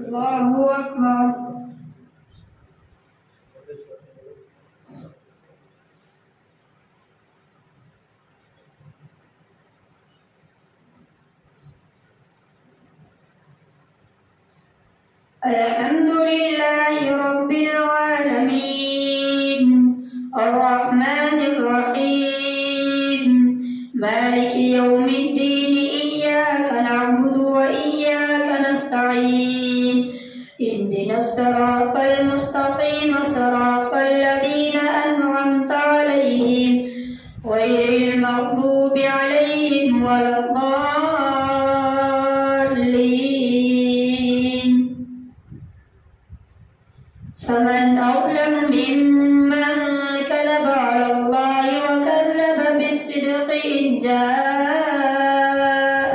الله أكبر. الحمد لله رب العالمين الرحمن الرحيم مالك يوم الدين إياك نعبد وإياك نستعين اهدنا الصراط المستقيم صراط الذين أنعمت عليهم غير المغضوب عليهم ولا الضالين. فمن أظلم ممن كذب على الله وكذب بالصدق إذ جاء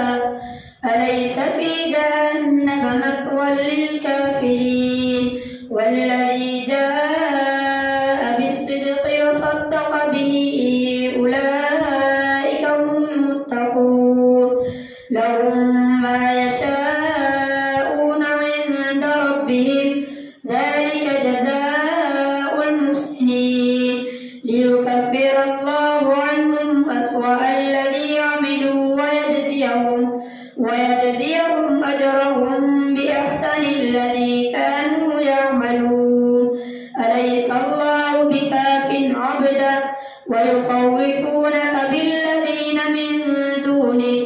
أليس في جهنم مثوى للكافرين والذي جاء بالصدق وصدق به أولئك هم المتقون لهم ما يشاءون عند ربهم ذلك جزاء المحسنين ليكفر الله عنهم أسوأ الذي عملوا ويجزيهم أجرهم بأحسن الذي كانوا يعملون. أليس الله بكاف عبده ويخوفونك بالذين من دونه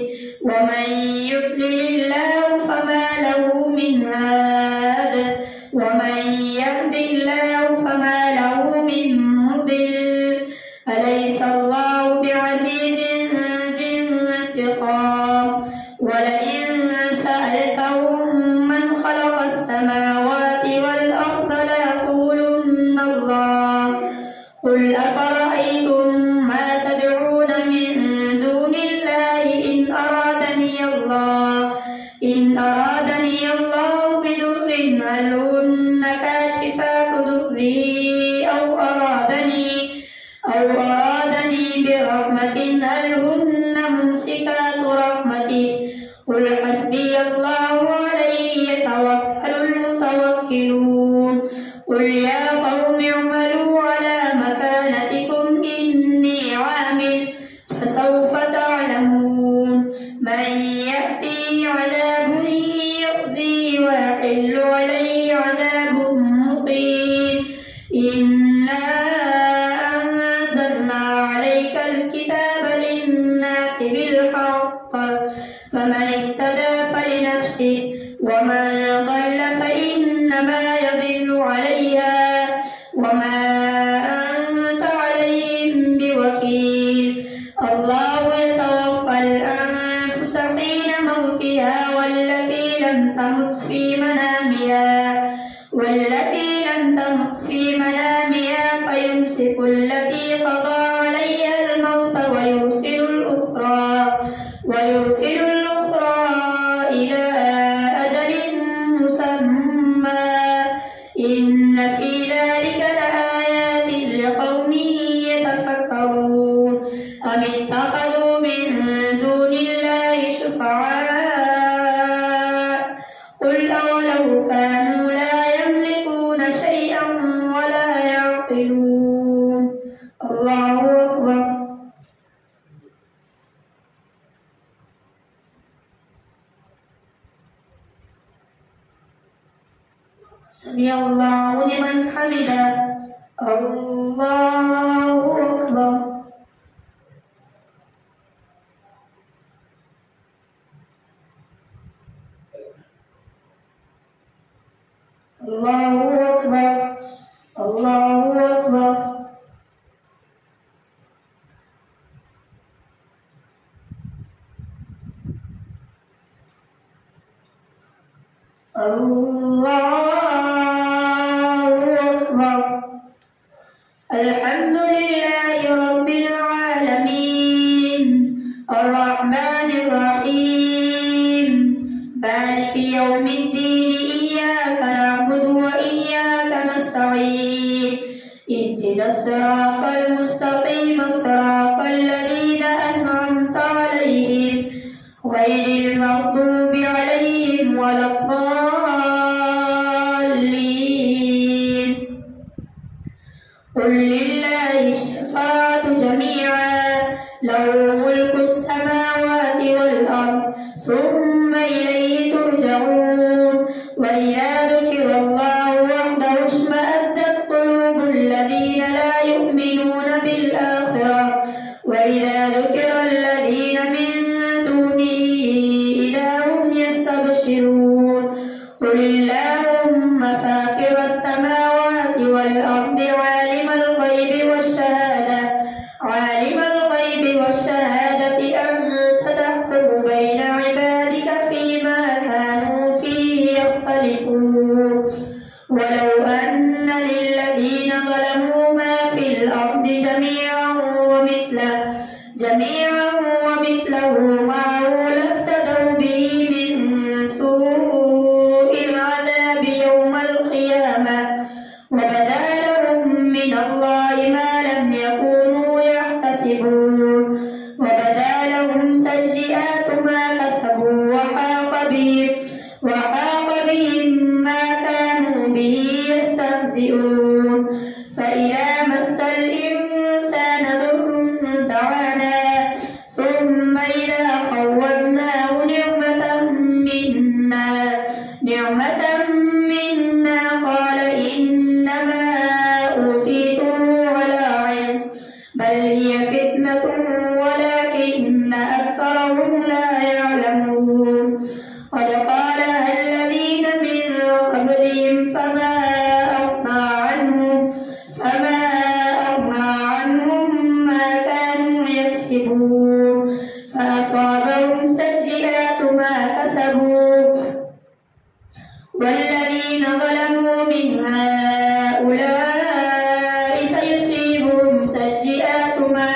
ومن يضلل الله فما له من هاد ومن يهد الله فما له من مضل. أليس الله بعزيز ذي انتقام ولئن سألتهم من خلق السماوات والأرض ليقولن الله قل أفرأيتم ما تدعون من دون الله إن أرادني الله بضر هل هن كاشفات ضره أو أرادني برحمة هل هن ممسكات رحمته قل حسبي الله عليه يتوكل المتوكلون. قل يا قوم اعملوا على مكانتكم إني عامل فسوف تعلمون من يأتيه عذاب يخزيه ويحل عليه عذاب مقيم. إنا أنزلنا عليك الكتاب للناس بالحق فمن اهتدى فلنفسه ومن ضل فإنما يضل عليها وما أنت عليهم بوكيل. الله يتوفى الأنفس حين موتها والتي لم تمت في منامها فيمسك التي قضى عليها الموت ويرسل الأخرى إلى أجل مسمى إن في ذلك لآيات لقوم يتفكرون. أم اتخذوا من دون الله شفعاء قل أولو كانوا لا يملكون شيئا ولا يعقلون. الله أكبر. سمع الله لمن حمده. الله أكبر. الله أكبر. الله أكبر. الله أكبر. الحمد لله رب العالمين الرحمن الرحيم مالك يوم الدين إياك نعبد وإياك نستعين اهدنا الصراط المستقيم صراط الذين أنعمت عليهم غير المغضوب عليهم ولا الضالين. ملك السماوات والأرض ثم إليه ترجعون وإذا ذكر الله وحده اشمأزت قلوب الذين لا يؤمنون بالآخرة وإذا ذكر الذين من دونه إذا هم يستبشرون قل اللهم فاطر السماوات والأرض عالم الغيب والشهادة أنت تحكم بين عبادك فيما كانوا فيه يختلفون ولو أن للذين ظلموا ما في الأرض جميعا ومثله معه لافتدوا به من سوء العذاب يوم القيامة وبدا لهم من الله ما لم يكونوا يحتسبون وبدا لهم سيئات ما كسبوا وحاق بهم ما كانوا به يستهزئون فإذا مس الإنسان ضر دعانا ثم إذا خولناه نعمة منا قال إنما أوتيته على علم بل هي فتنة ولكن أكثرهم لا يعلمون قد قالها الذين من قبلهم فما أغنى عنهم ما كانوا يكسبون فأصابهم سيئات ما كسبوا والذين ظلموا من هؤلاء سيصيبهم سيئات ما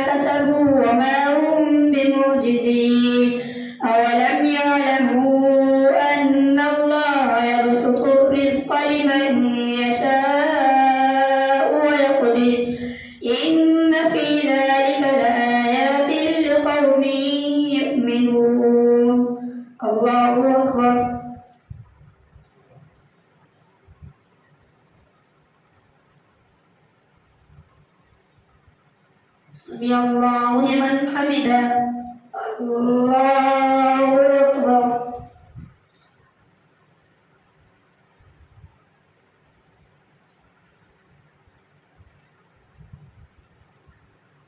كسبوا وما هم بمعجزين أولم يعلموا أن الله يبسط الرزق لمن يشاء ويقدر إن في ذلك لآيات لقوم يؤمنون الله أكبر سمع الله لمن حمده الله أكبر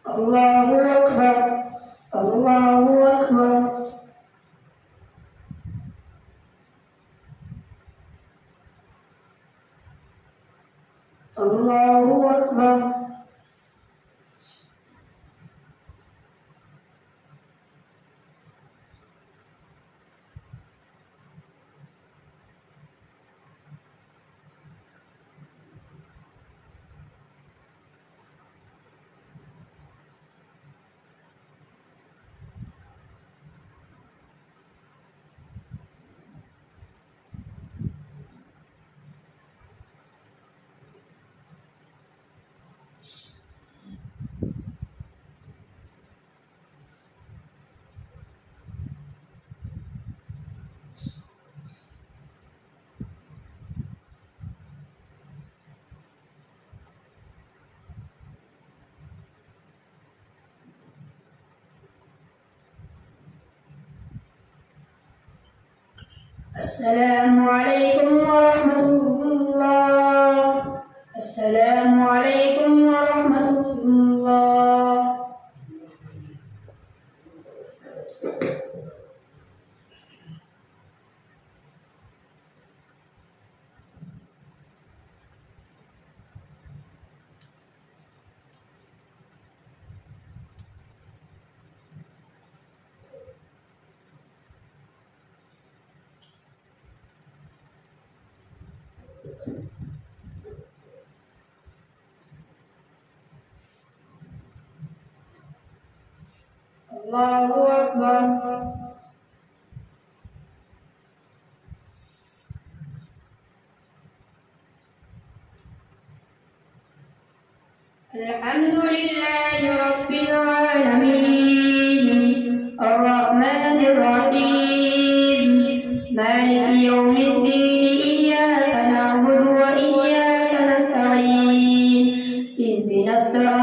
الله أكبر الله أكبر الله أكبر السلام عليكم ورحمة الله. السلام عليكم ورحمة الله. الله أكبر. الحمد لله رب العالمين الرحمن الرحيم مالك يوم الدين إياك نعبد وإياك نستعين اهدنا الصراط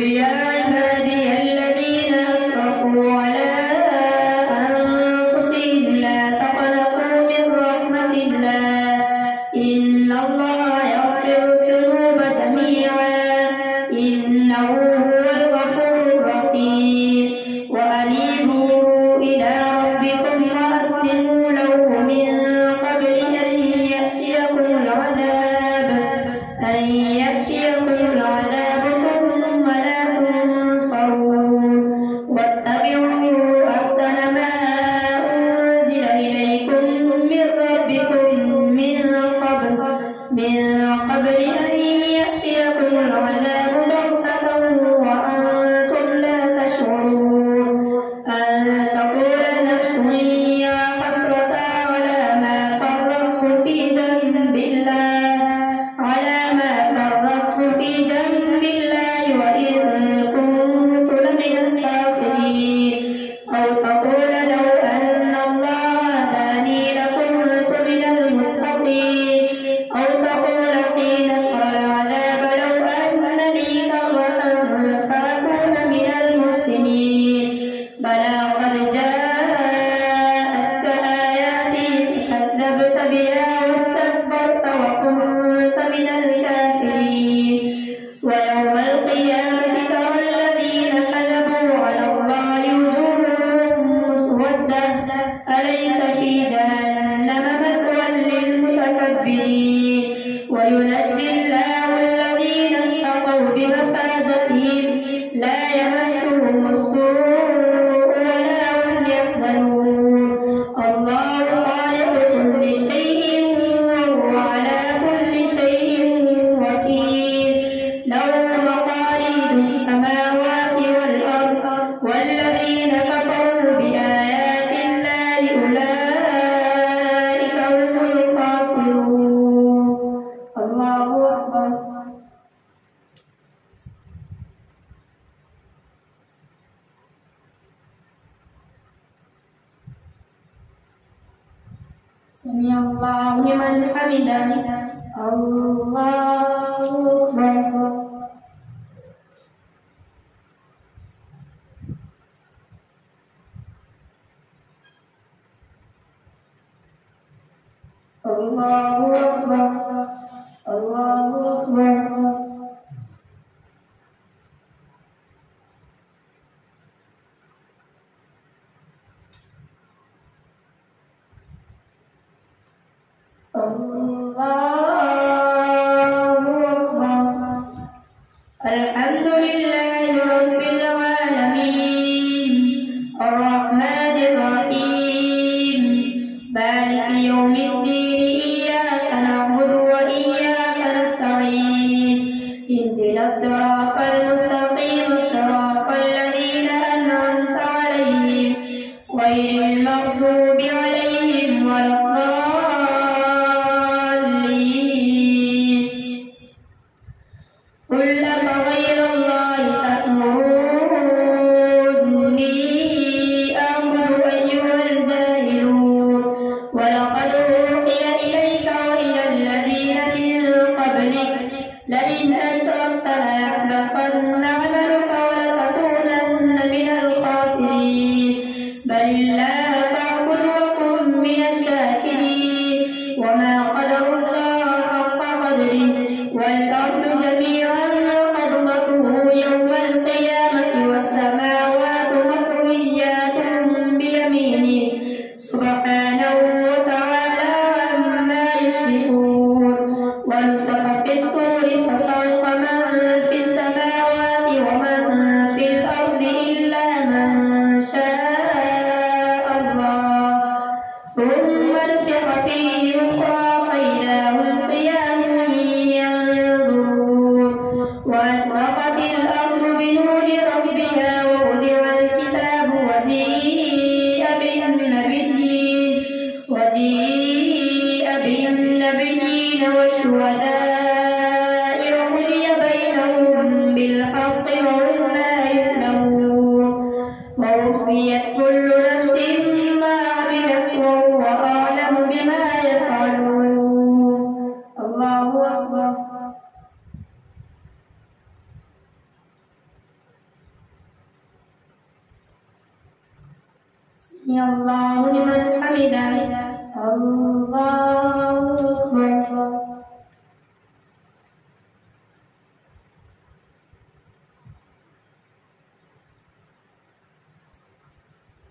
يا عبادي الذين أسرفوا على أنفسهم لا تقنطوا من رحمة الله إن الله يغفر الذنوب جميعا إنه هو الغفور الرحيم وأنيبوا إلى ربكم وأسلموا له من قبل أن يأتيكم العذاب ثم لا تنصرون واتبعوا أحسن ما أنزل إليكم من ربكم من قبل أن يأتيكم العذاب بغتة وأنتم لا تشعرون أن تقول نفس يا حسرة على ما فرطت في جنب الله وإن كنت لمن الساخرين أو تقول لو أن الله هداني لكنت من المتقين أو تقول حين ترى العذاب لو أن لي كرة فأكون من المحسنين بلى قد جاءتك آياتي فكذبت بها واستكبرت وكنت من الكافرين ويوم القيامة ترى الذين كذبوا على الله وجوههم مسودة أليس في جهنم مثوى للمتكبرين وينجي الله الذين اتقوا بمفازتهم لا يمسهم السوء ولا هم يحزنون الله خالق كل شيء وهو على كل شيء وكيل له مقاليد السماوات والأرض والذين كفروا بآيات الله أولئك هم الخاسرون الله أكبر سمع الله لمن حمده الله أكبر الله أكبر الله أكبر الحمد لله رب العالمين الرحمن الرحيم مالك يوم الدين إياك نعبد وإياك نستعين اهدنا الصراط المستقيم صراط الذين أنعمت عليهم غير المغضوب عليهم ولا الضالين سمع الله لمن حمده. الله أكبر.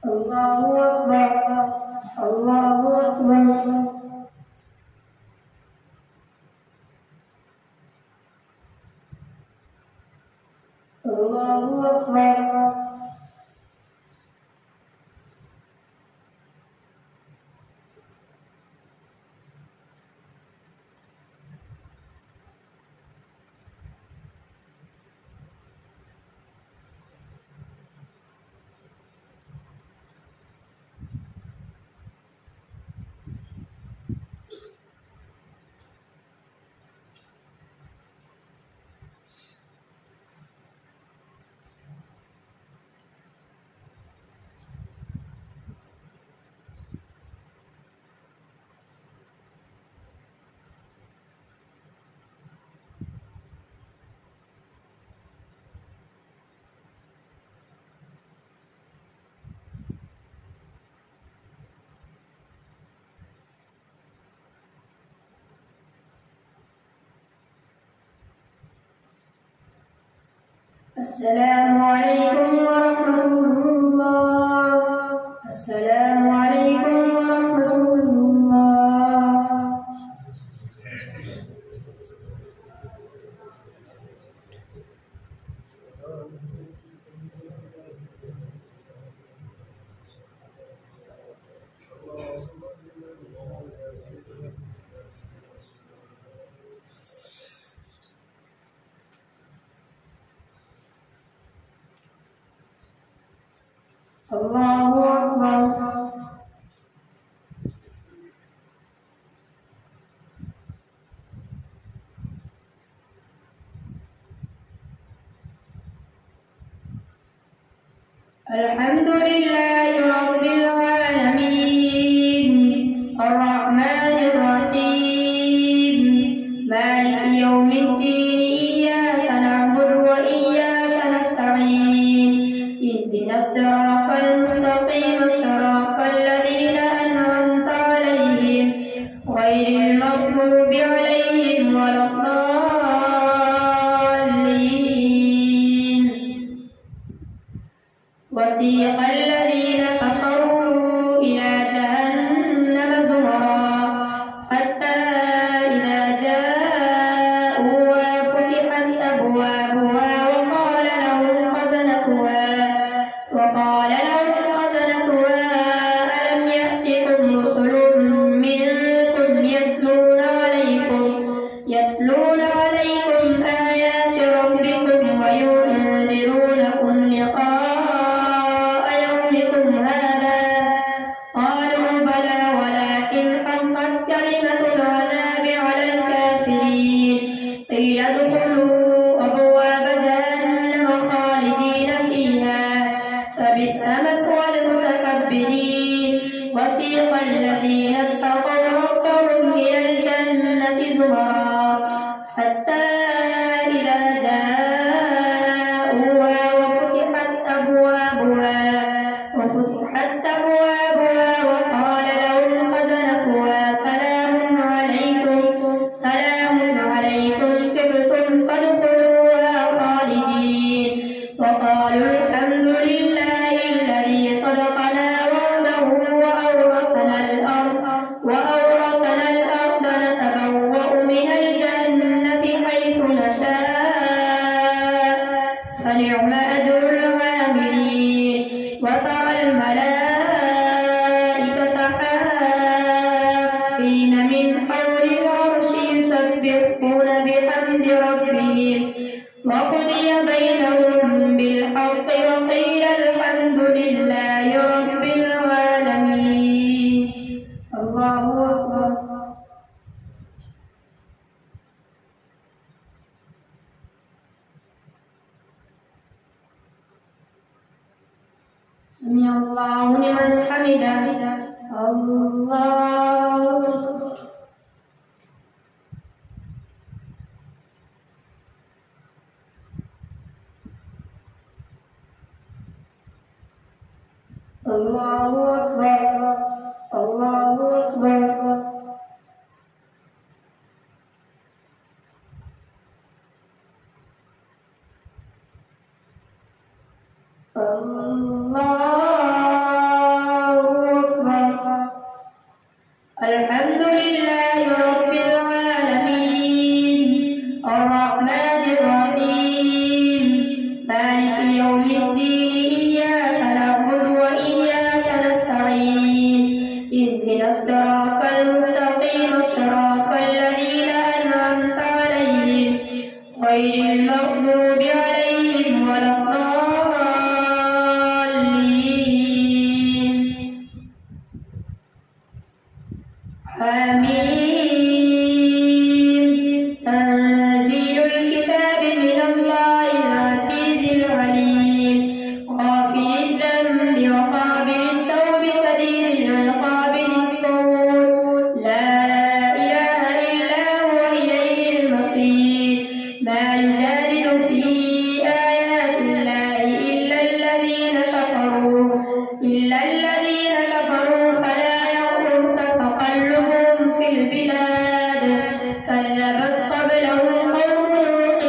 الله أكبر. الله أكبر. الله أكبر. السلام عليكم ورحمة الله. السلام عليكم ورحمة الله. الله أكبر. الحمد لله رب العالمين الرحمن الرحيم مالك يوم الدين إياك نعبد وإياك نستعين اهدنا الصراط المستقيم صراط الذين أنعمت عليهم غير المغضوب عليهم ولا الضالين. وسيق الذين كفروا إلى جهنم زمرا حتى إذا جاءوها فتحت أبوابها وقال لهم خزنتها ألم يأتكم رسل منكم يتلون عليكم آيات ربكم وينذرونكم لقاء يومكم هذا. قالوا بلى ولكن حقت كلمة العذاب على الكافرين. قيل ادخلوا أبواب جهنم خالدين فيها فبئس مثوى المتكبرين. وسيق الذين اتقوا ربهم إلى الجنة زمرا حتى إذا جاءوها وفتحت أبوابها وقال لهم خزنتها سلام عليكم طبتم فادخلوها خالدين. وقالوا الحمد لله الذي صدقنا وعده وأورثنا الأرض نتبوأ من الجنة حيث نشاء فنعم أجر العاملين. وترى الملائكة حافين من حول العرش يسبحون بحمد ربهم وقضي بينهم بالحق وقيل الحمد لله رب العالمين. الله أكبر. سمع الله لمن حمده. الله أكبر. الله أكبر الله أكبر. الحمد لله رب العالمين الرحمن الرحيم مالك يوم الدين إياك نعبد وإياك نستعين اهدنا الصراط المستقيم صراط الذين أنعمت عليهم غير المغضوب عليهم ولا الضالين. آمين. تنزيل الكتاب من الله العزيز العليم غافر الذنب وقابل التوب شديد العقاب ذي الطول لا إله إلا هو إليه المصير. ما يجادل في آيات الله إلا الذين كفروا فلا يغرك تقلبهم في البلاد. كذبت قبلهم قوم نوح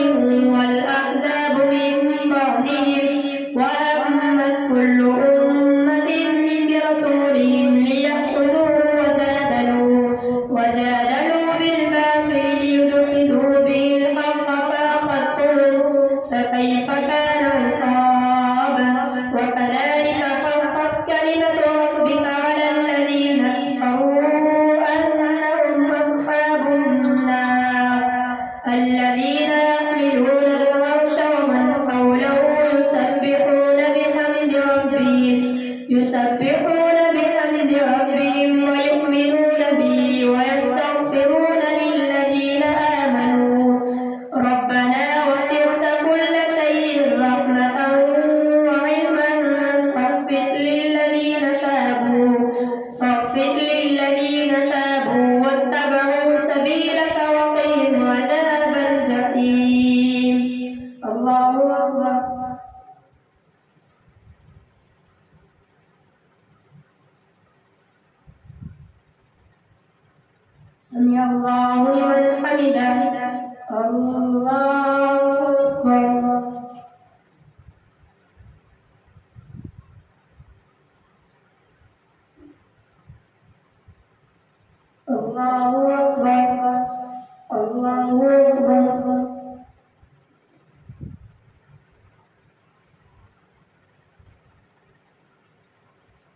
والأحزاب من بعدهم وهمت كل أمة برسولهم ليأخذوه وجادلوا بالباطل ليدحضوا به الحق فأخذتهم فكيف كان عقاب. وكذلك حقت كلمة ربك على الذين كفروا أنهم أصحاب النار. الذين يحملون العرش ومن حوله يسبحون بحمد ربهم ويؤمنون به ويستغفرون للذين آمنوا ربنا وسعت كل شيء رحمة وعلما فاغفر للذين تابوا واتبعوا سبيلك وقهم عذاب الجحيم. الله أكبر. سمع الله لمن حمده. الله أكبر. الله أكبر. الله أكبر.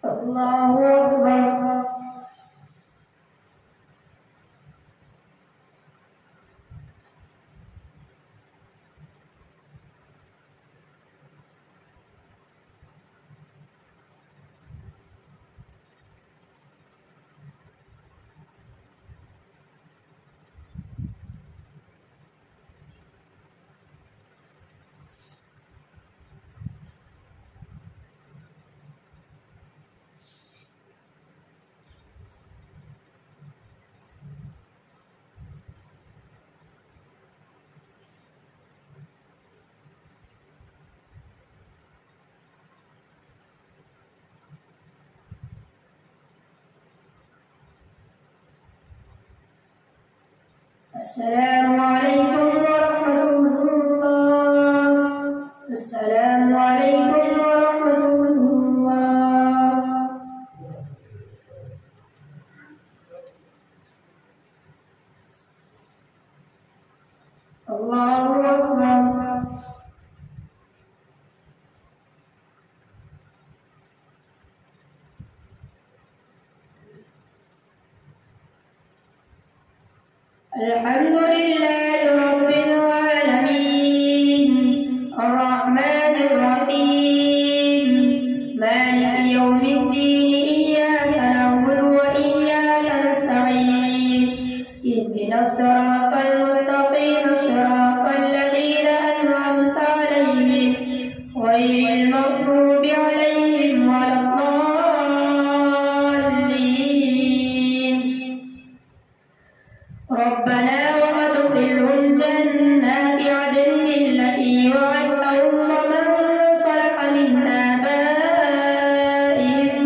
الله أكبر. السلام عليكم ورحمة الله. السلام عليكم ورحمة الله. الله أكبر. الحمد لله رب العالمين الرحمن الرحيم مالك يوم الدين إياك نعبد وإياك نستعين اهدنا الصراط المستقيم صراط الذين أنعمت عليهم غير المغضوب عليهم ولا الضالين. ربنا وأدخلهم جنات عدن التي وعدتهم ومن صلح من آبائهم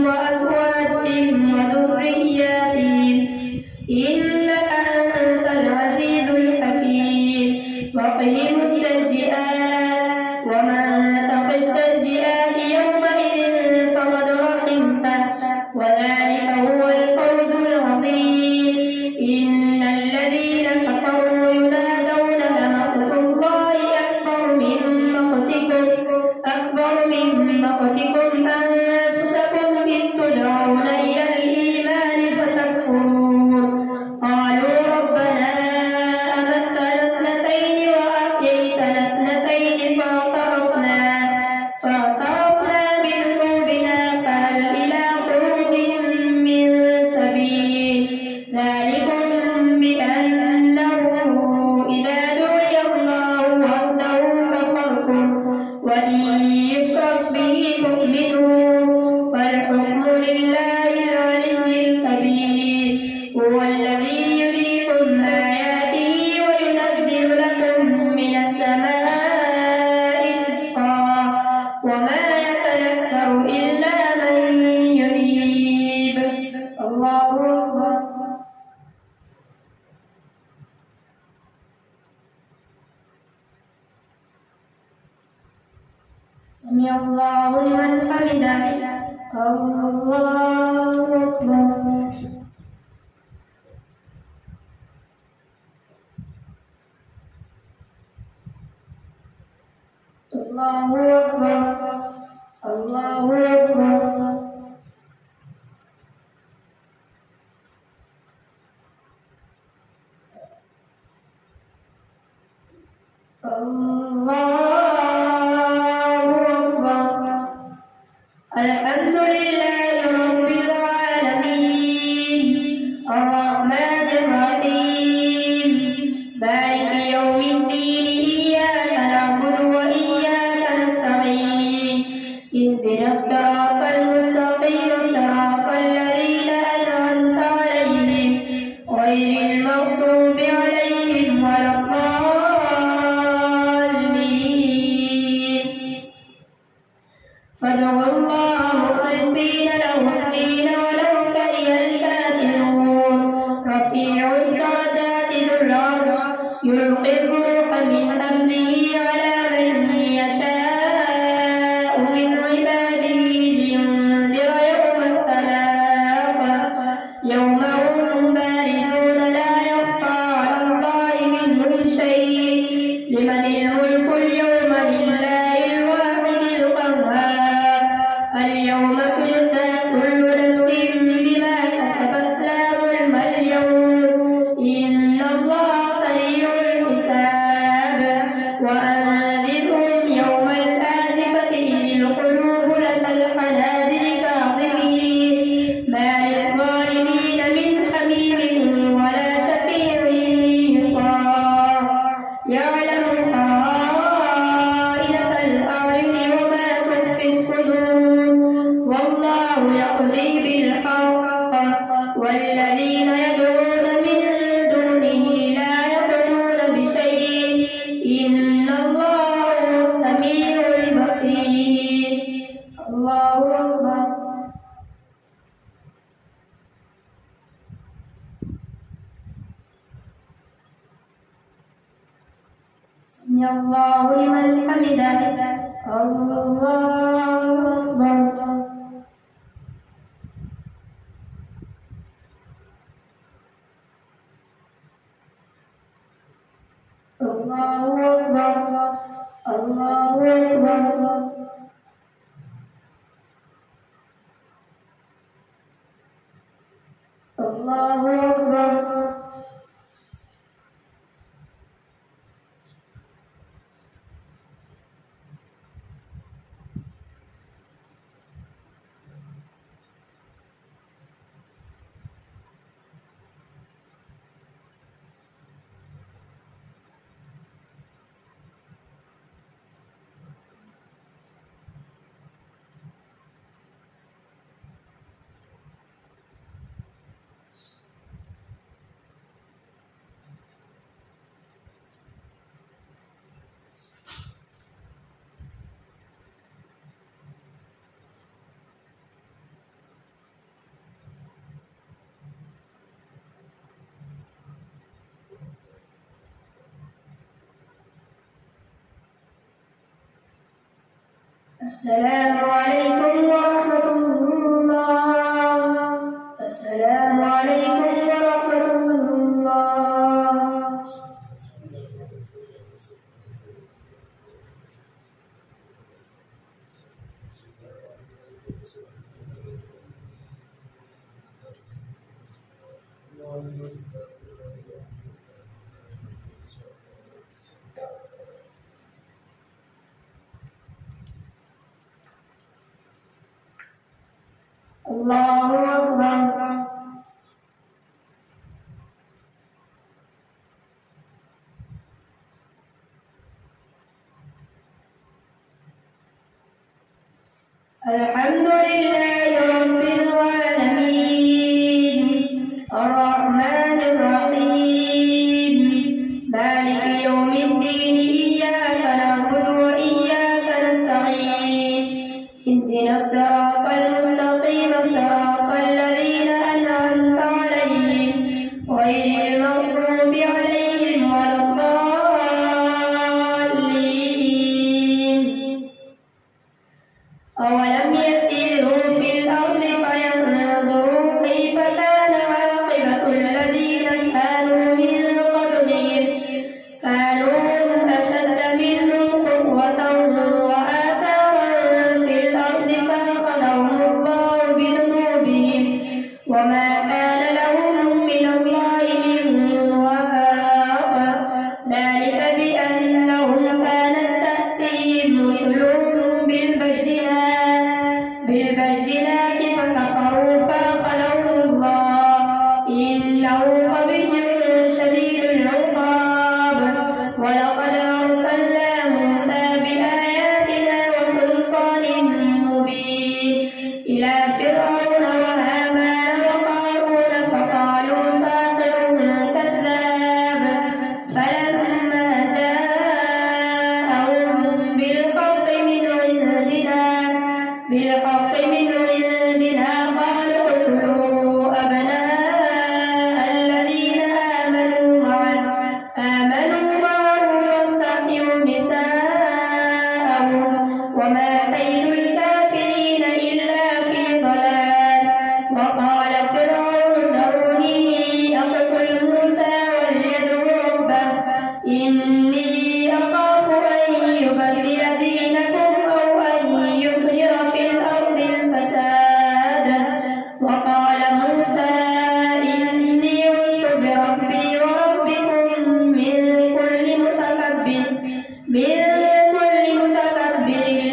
أكبر من مقتكم أنفسكم إذ تدعون إلى الإيمان فتكفرون قالوا ربنا أمتنا اثنتين وأحييتنا اثنتين فاعترفنا بذنوبنا فهل إلى خروج من سبيل ذلكم بأنه إذا دعي الله وحده كفرتم وإن يشرك به تؤمنون فالحكم لله العلي الكبير هو الذي يريكم آياته وينزل لكم من السماء رزقا وما يتذكر إلا من ينيب. الله أكبر. سمع الله لمن حمده. الله أكبر. الله أكبر. الله أكبر. الحمد لله رب العالمين الرحمن الرحيم مالك يوم الدين إياك نعبد وإياك نستعين اهدنا الصراط المستقيم صراط الذين أنعمت عليهم غير المغضوب عليهم ولا الضالين فادعوا الله مخلصين له الدين ولو كره الكافرون رفيع الدرجات ذو العرش يلقي الروح من أمره على من يشاء من عباده لينذر يوم التلاق يوم هم بارزون لا يخفى على الله منهم شيء لمن الملك اليوم لله الواحد القهار اليوم تجزى كل نفس بما كسبت لا ظلم اليوم إن الله سريع الحساب وأنذرهم يوم الآزفة إذ القلوب لدى الحناجر كاظمين ما للظالمين من حميم ولا شفيع يطاع يعلم خائنة الأعين وما تخفي الصدور والله يقضي بالحق والذين يدعون من دونه لا يقضون بشيء إن الله هو السميع البصير. الله أكبر. سمع الله لمن حمده. الله أكبر. الله أكبر. الله أكبر. الله أكبر. السلام عليكم ورحمة الله. السلام عليكم ورحمة الله. الله أكبر. الحمد لله رب العالمين الرحمن الرحيم مالك يوم الدين إياك نعبد وإياك نستعين اهدنا الصراط المستقيم صراط الذين أنعمت عليهم غير المغضوب عليهم ولا الضالين. أولم يسيروا في الأرض فينظروا كيف كان عاقبة الذين كانوا من قبلهم كانوا أشد منهم قوة وآثارا في الأرض فأخذهم الله بذنوبهم وما كان لهم من الله من واق ذلك بأنهم كانت تأتيهم رسلهم بالبينات فكفروا فأخذهم الله إنه قوي شديد العقاب. ولقد أرسلنا موسى بآياتنا وسلطان مبين إلى فرعون وهامان وقارون فقالوا ساحر كذاب فلما جاءهم بالحق من عندنا قالوا اقتلوا أبناء الذين آمنوا معه واستحيوا نساءهم وما كيد الكافرين إلا في ضلال. وقال فرعون ذروني أقتل موسى وليدع ربه إني أخاف أن يبدل دينكم أو أن يظهر في الأرض الفساد. وقال موسى إني عذت بربي وربكم من كل متكبر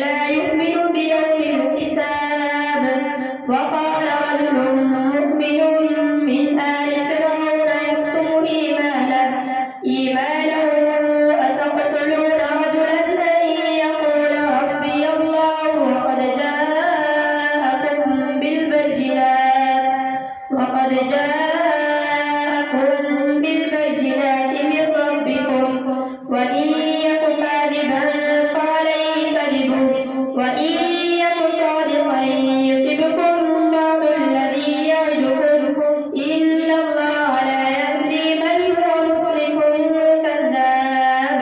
لا يؤمن بيوم الحساب. وقال رجل مؤمن من آل فرعون يكتم إيمانه أتقتلون رجلا أن يقول ربي الله وقد جاءكم بالبينات من ربكم وإن يك كاذبا فعليه كذبه وإن يك صادقا يصبكم بعض الذي يعدكم إن الله لا يهدي من هو مسرف كذاب.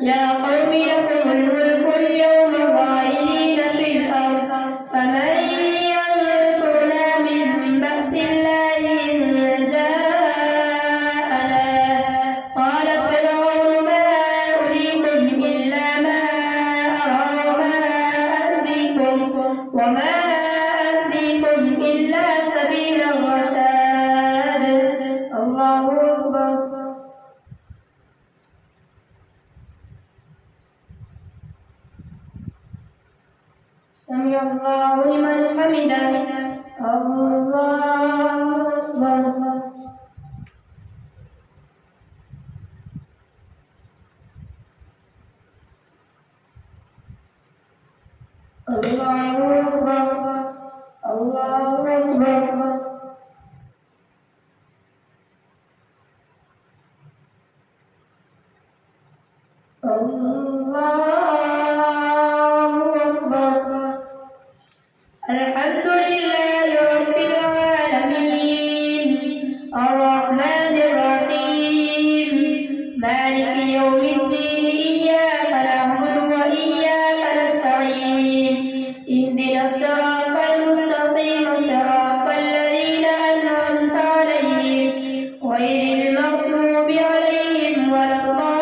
يا قوم لكم الملك اليوم ظاهرين في الأرض فمن ينصرنا من بأس الله إن جاءنا. قال فرعون ما أريكم إلا ما أرى وما أهديكم إلا سبيل الرشاد. الله أكبر. سمع الله لمن حمده. الله أكبر. الله أكبر. الله أكبر. الله أكبر. الحمد لله رب العالمين الرحمن الرحيم مالك يوم الدين إياك نعبد وإياك نستعين اهدنا الصراط المستقيم صراط الذين أنعمت عليهم غير المغضوب عليهم ولا الضالين.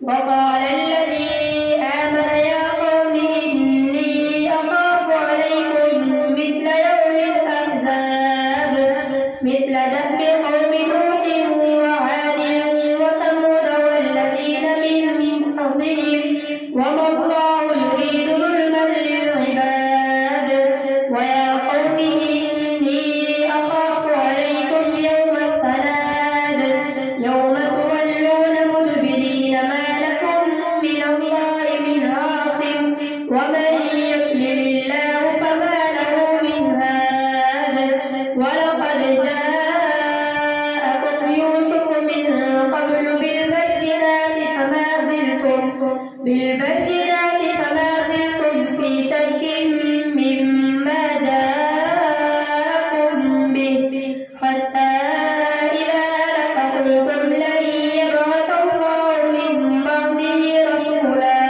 وقال الذي آمن أرضهم وما الله يريد ظلما للعباد ويا قوم إني أخاف عليكم يوم التناد يوم تولون مدبرين ما لكم من الله من عاصم ومن يضلل الله فما له من هاد ولقد جاءكم يوسف من قبل بالبينات فما زلتم في شك مما جاءكم به حتى إذا قلتم لن يبعث الله من بعده رسولا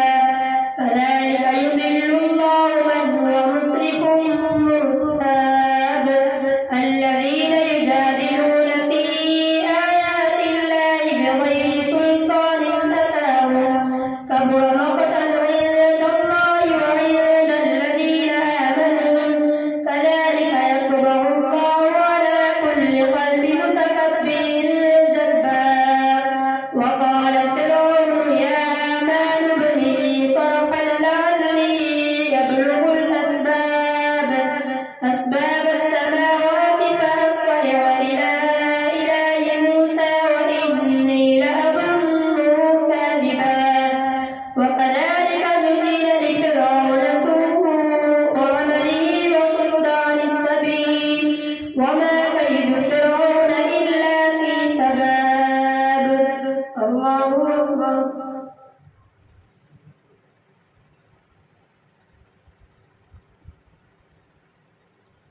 فذلك يضل الله من هو مسرف مرتاب الذين يجادلون في آيات الله بغير سلطان أتاهم كبر مقتا عند الله وعند الذين آمنوا كذلك يطبع الله على كل قلب متكبر جبار وقال فرعون يا هامان ابن لي صرحا لعلي أبلغ أسباب السماوات فأطلع إلى إله موسى وإني لأظنه كاذبا وكذلك زين لفرعون سوء عمله وصد عن السبيل وما كيد فرعون إلا في تباب الله أكبر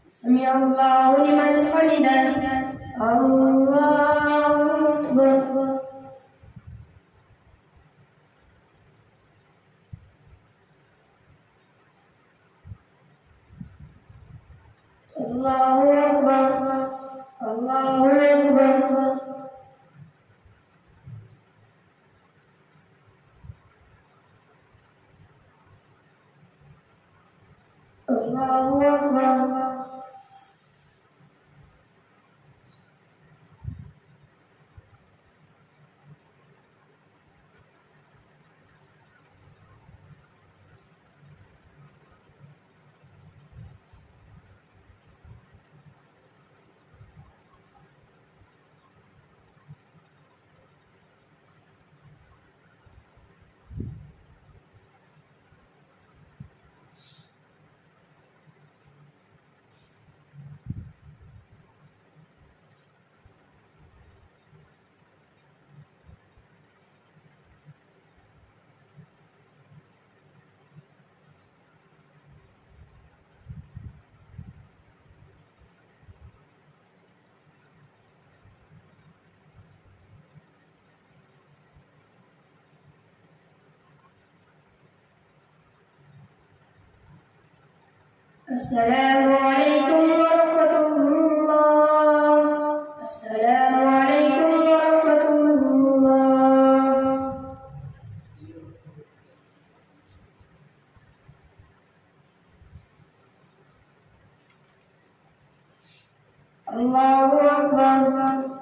سمع الله لمن حمده الله أكبر الله أكبر الله أكبر الله أكبر السلام عليكم ورحمة الله السلام عليكم ورحمة الله الله أكبر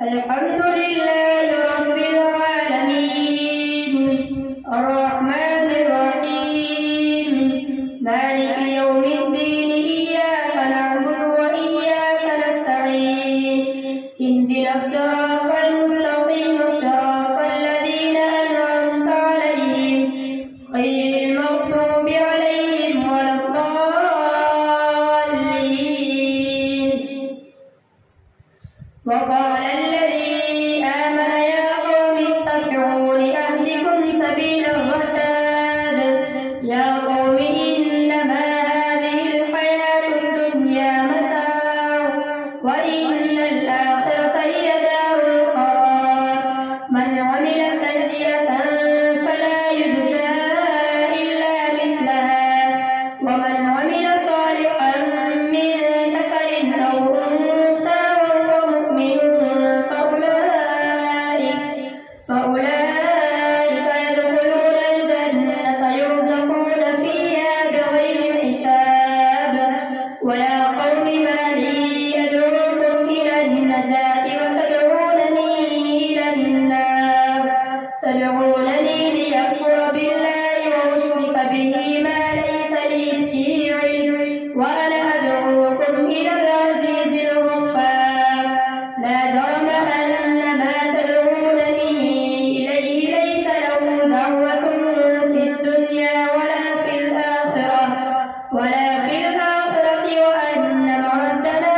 الحمد لله رب العالمين الرحمن الرحيم مالك يوم الدين إياك نعبد وإياك نستعين اهدنا الصراط المستقيم صراط الذين أنعمت عليهم غير المغضوب عليهم ولا الضالين وقال الذي آمن يا قوم اتبعون أهدكم سبيل الرشاد يا قوم إنما هذه الحياة الدنيا متاع وإن الآخرة هي دار القرار من عمل سيئة فلا يجزى إلا مثلها ومن عمل صالحا من ذكر أو أنثى وهو مؤمن ويا قوم ما لي أدعوكم إلى النجاة وتدعونني إلى النار تدعونني لأكفر بالله وأشرك به ما ليس لي به علم وأنا أدعوكم إلى العزيز الغفار لا جرم أن ما تدعونني إليه ليس له دعوة في الدنيا ولا في الآخرة وأن مردنا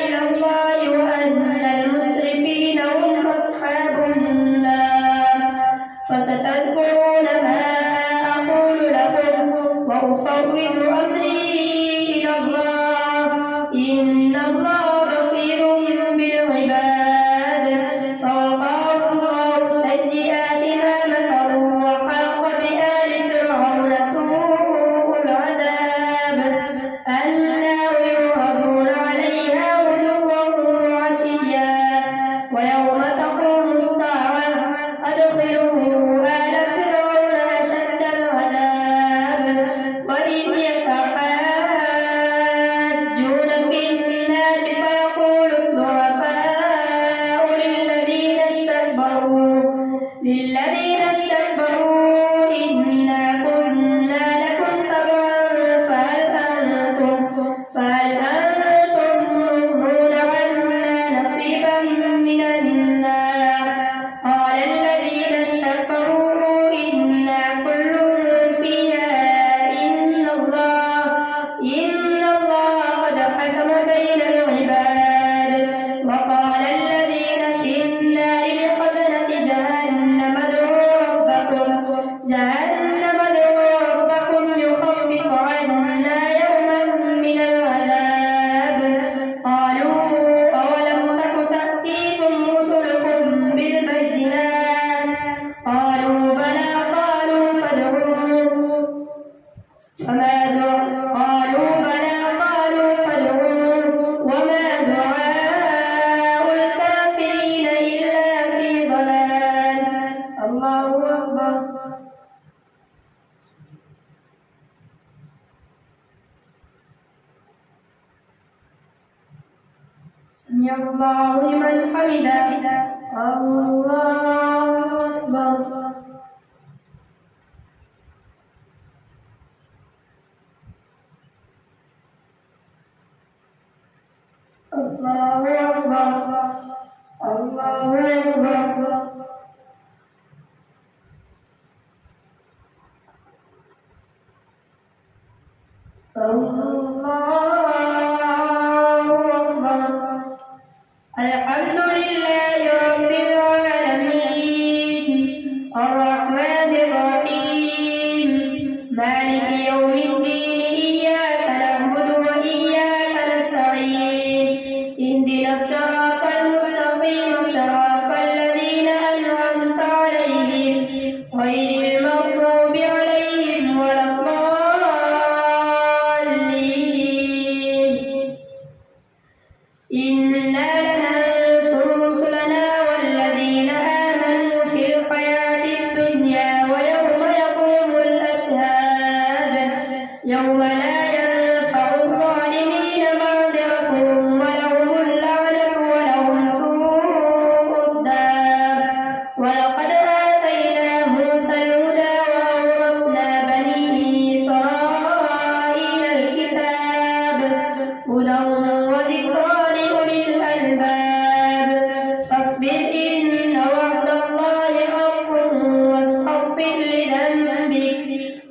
إلى الله وأن المسرفين هم أصحاب النار فستذكرون ما أقول لكم وأفوض أمري إلى الله إن الله بصير بالعباد فوقاه الله سيئات ما مكروا وحاق بآل فرعون سوء العذاب النار يعرضون عليها غدوا وعشيا ويوم تقوم الساعة أدخلوا آل فرعون أشد العذاب وإذ يتحاجون في النار فيقول الضعفاء للذين استكبروا إنا كنا لكم تبعا فهل أنتم مغنون عنا نصيبا من النار قال الذين استكبروا إنا كل فيها إن الله قد حكم بين العباد وقال الذين في النار لخزنة جهنم ادعوا ربكم يخفف عنا يوما من العذاب قالوا أولم تك تأتيكم رسلكم بالبينات قالوا بلى قالوا فادعوا وما دعاء الكافرين إلا في ضلال الله أكبر سمع الله لمن حمده الله أكبر الله أكبر الله أكبر الحمد لله رب العالمين الرحمن الرحيم مالك يوم الدين إياك نعبد وإياك نستعين اهدنا الصراط المستقيم صراط الذين أنعمت عليهم غير المغضوب عليهم ولا الضالين إنا لننصر رسلنا والذين آمنوا في الحياة الدنيا ويوم يقوم الأشهاد يوم لا ينفع الظالمين معذرتهم ولهم اللعنة ولهم سوء الدار ولقد آتينا موسى الهدى وأورثنا بني إسرائيل الكتاب هدى وذكرى لأولي الألباب فاصبر إن وعد الله حق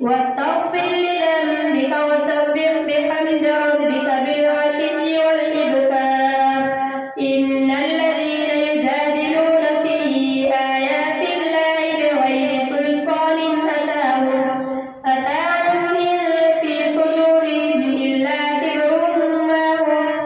واستغفر لذنبك وسبح بحمد ربك بالعشي والإبكار إن الذين يجادلون في آيات الله بغير سلطان أتاهم إن في صدورهم إلا كبر ما هم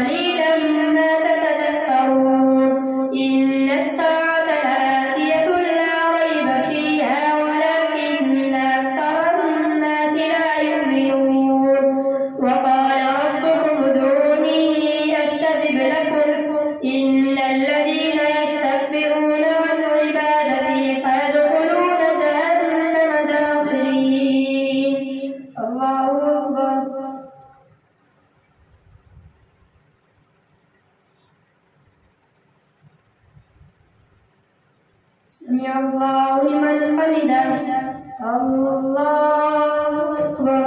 قليلا ما تتذكرون إن الساعة لآتية لا ريب فيها ولكن أكثر الناس لا يؤمنون وقال ربكم ادعوني أستجب لكم إن الذين يستكبرون عن عبادتي سيدخلون جهنم داخرين. الله أكبر. سمع الله لمن حمده. الله أكبر.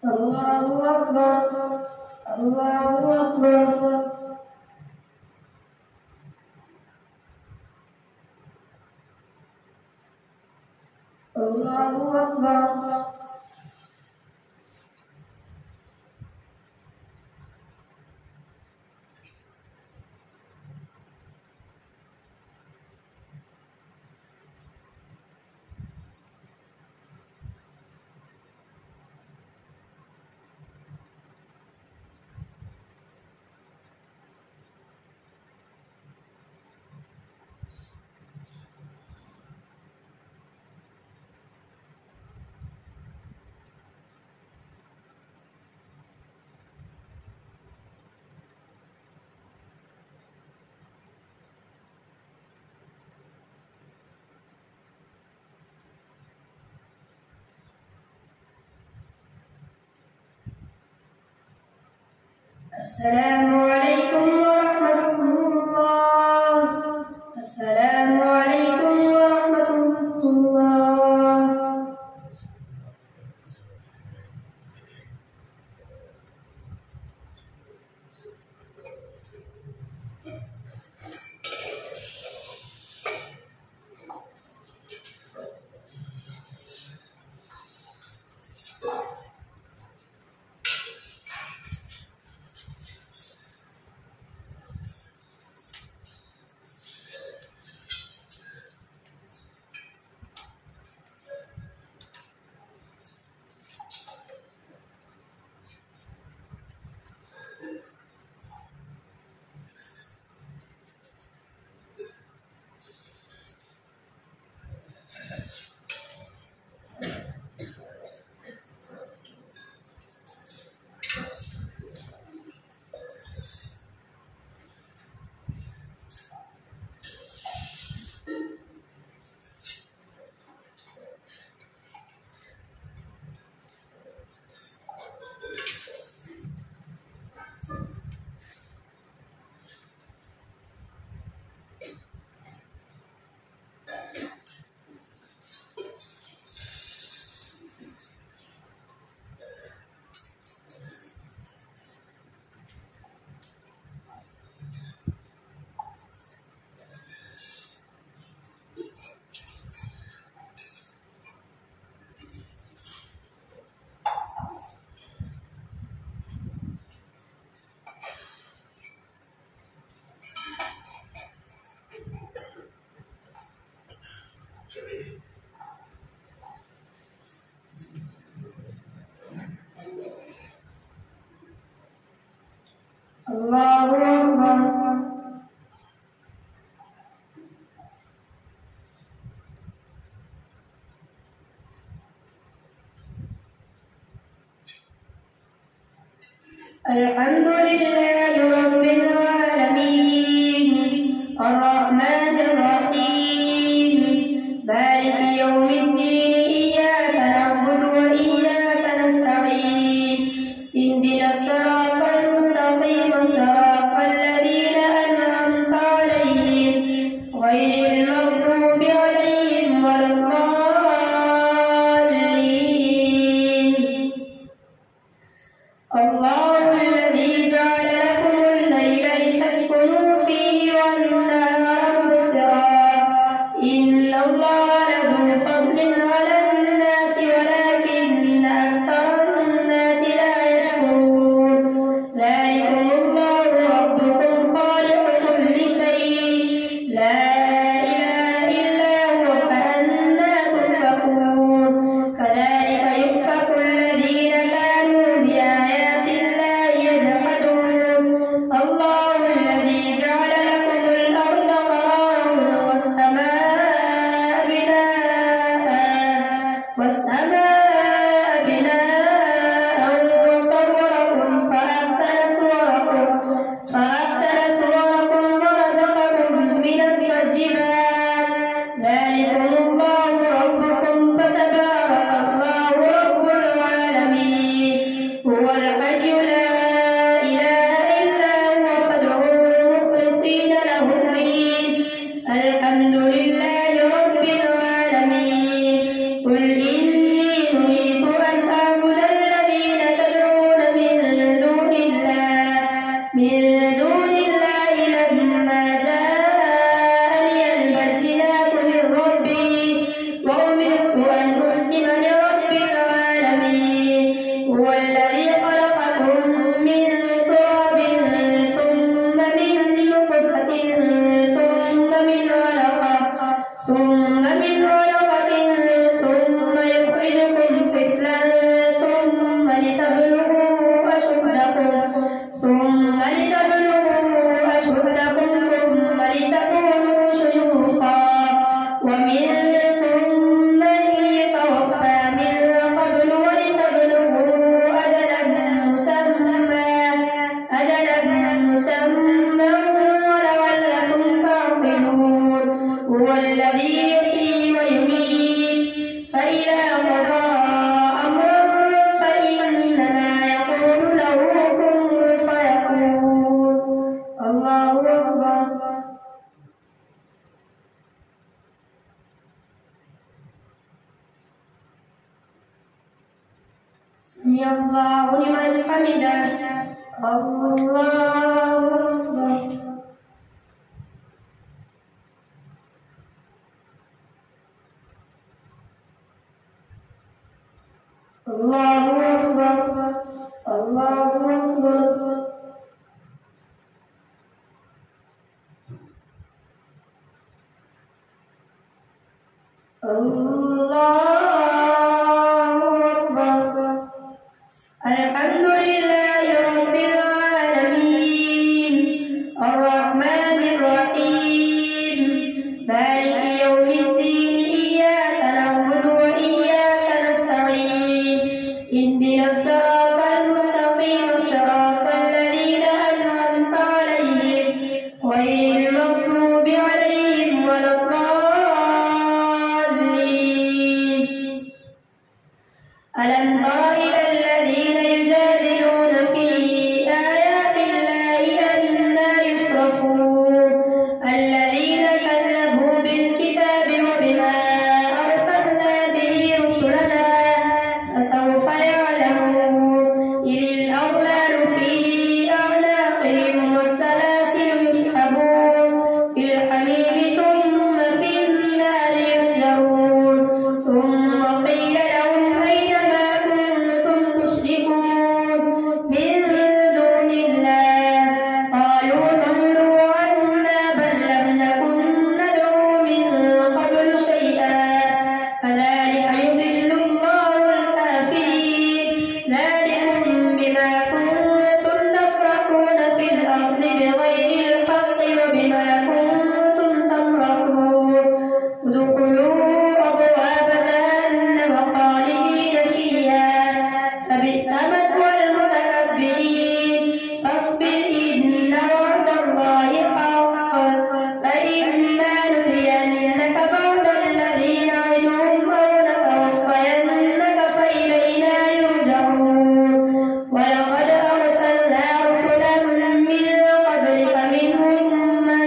الله أكبر. الله أكبر. الله أكبر. السلام عليكم ورحمة الله. السلام عليكم ورحمة الله. الله أكبر. الحمد لله رب العالمين الرحمن الرحيم مالك يوم الدين إياك نعبد وإياك نستعين اهدنا الصراط المستقيم صراط الذين أنعمت عليهم غير المغضوب عليهم ولا الضالين. الله الذي جعل لكم سمع الله لمن حمده. الله أكبر. الله أكبر. الله أكبر. الله أكبر. الحمد لله رب العالمين الرحمن الرحيم مالك يوم الدين إياك نعبد وإياك نستعين اهدنا الصراط المستقيم صراط الذين أنعمت عليهم غير المغضوب عليهم ولا الضالين. ألم تر إلى الذين يجادلون في آيات الله أنى يصرفون الذين كذبوا بالكتاب وبما أرسلنا به رسلنا فسوف يعلمون إذ الأغلال في أعناقهم والسلاسل يسحبون في الحميم ثم في النار يسجرون ثم قيل لهم أين ما كنتم تشركون من دون الله قالوا ضلوا عنا بل لم نكن ندعو من قبل شيئا كذلك يضل الله الكافرين ذلكم بما كنتم تفرحون في الأرض بغير الحق وبما كنتم تمرحون ادخلوا أبواب جهنم خالدين فيها فبئس مثوى المتكبرين فاصبر إن وعد الله حق فإما نرينك بعض الذي نعدهم أو نتوفينك فإلينا يرجعون ولقد أرسلنا رسلا من قبلك منهم من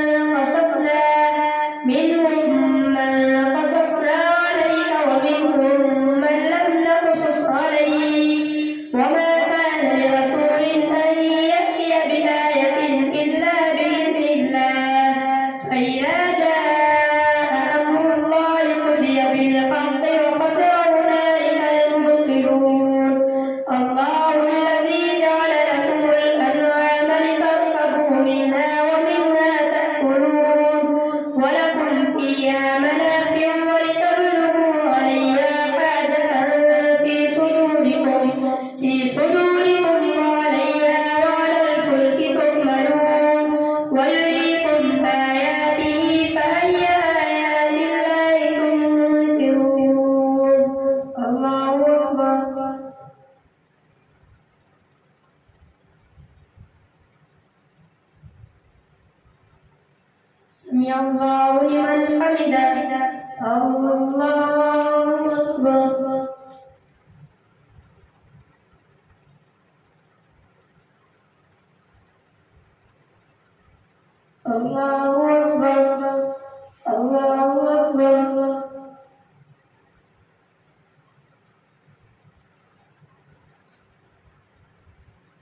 قصصنا عليك ومنهم من لم نقصص عليك وما كان لرسول أن يأتي بآية إلا بإذن الله فإذا جاء أمر الله قضي بالحق وخسر هنالك المبطلون. الله الذي جعل لكم الأنعام لتركبوا منها ومنها تأكلون ولكم فيها منافع ولتبلغوا عليها حاجة في صدوركم وعليها وعلى الفلك تحملون ويريكم آياته فأي آيات الله تنكرون. الله أكبر. سمع الله لمن حمده. الله أكبر. الله أكبر. الله أكبر.